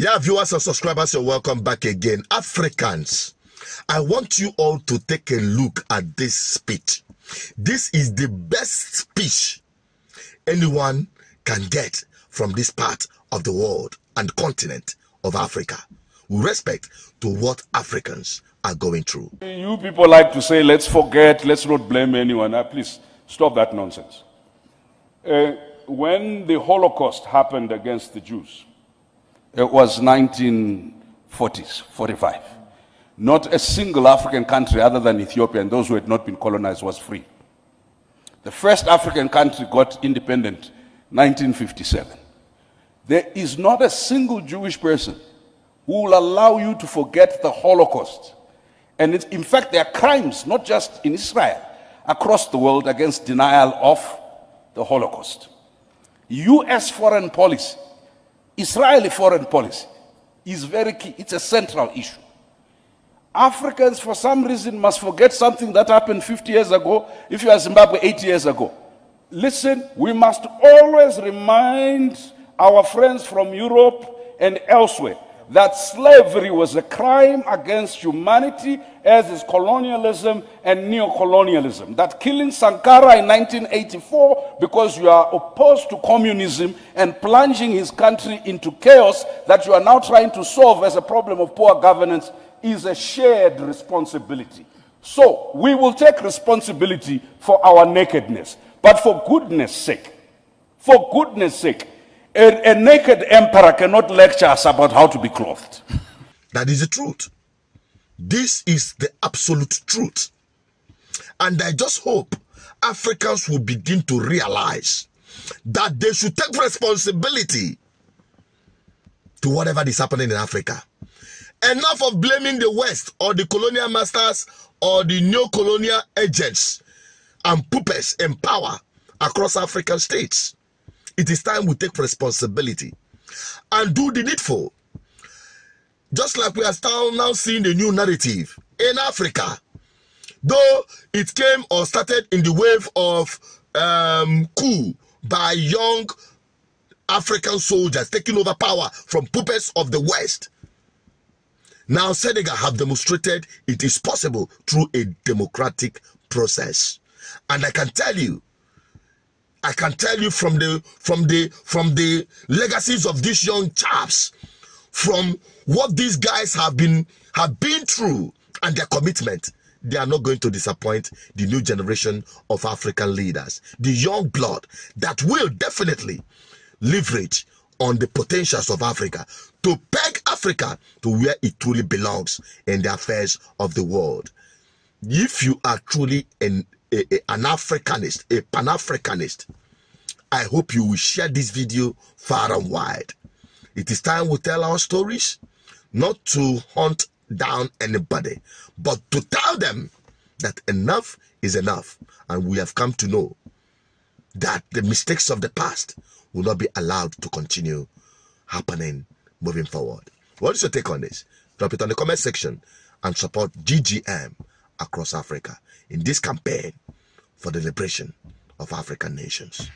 Yeah, viewers and subscribers, you're welcome back again. Africans, I want you all to take a look at this speech. This is the best speech anyone can get from this part of the world and continent of Africa with respect to what Africans are going through. You people like to say, let's forget, let's not blame anyone. Please stop that nonsense. When the Holocaust happened against the Jews, it was 1940s, 45. Not a single African country other than Ethiopia and those who had not been colonized was free. The first African country got independent 1957. There is not a single Jewish person who will allow you to forget the Holocaust. And in fact, there are crimes, not just in Israel, across the world against denial of the Holocaust. US foreign policy, Israeli foreign policy is very key. It's a central issue. Africans, for some reason, must forget something that happened 50 years ago, if you are Zimbabwe 80 years ago. Listen, we must always remind our friends from Europe and elsewhere that slavery was a crime against humanity, as is colonialism and neo-colonialism. That killing Sankara in 1984 because you are opposed to communism and plunging his country into chaos that you are now trying to solve as a problem of poor governance is a shared responsibility. So we will take responsibility for our nakedness. But for goodness sake, a naked emperor cannot lecture us about how to be clothed. That is the truth. This is the absolute truth. And I just hope Africans will begin to realize that they should take responsibility to whatever is happening in Africa. Enough of blaming the West or the colonial masters or the neo-colonial agents and puppets in power across African states. It is time we take responsibility and do the needful. Just like we are now seeing the new narrative in Africa. Though it came or started in the wave of coup by young African soldiers taking over power from puppets of the West. Now Senegal have demonstrated it is possible through a democratic process. And I can tell you from the legacies of these young chaps, from what these guys have been through and their commitment, they are not going to disappoint the new generation of African leaders, the young blood that will definitely leverage on the potentials of Africa to peg Africa to where it truly belongs in the affairs of the world. If you are truly an Africanist, a Pan-Africanist, I hope you will share this video far and wide. It is time we tell our stories, not to hunt down anybody, but to tell them that enough is enough. And we have come to know that the mistakes of the past will not be allowed to continue happening moving forward. What is your take on this? Drop it on the comment section and support GGM across Africa in this campaign for the liberation of African nations.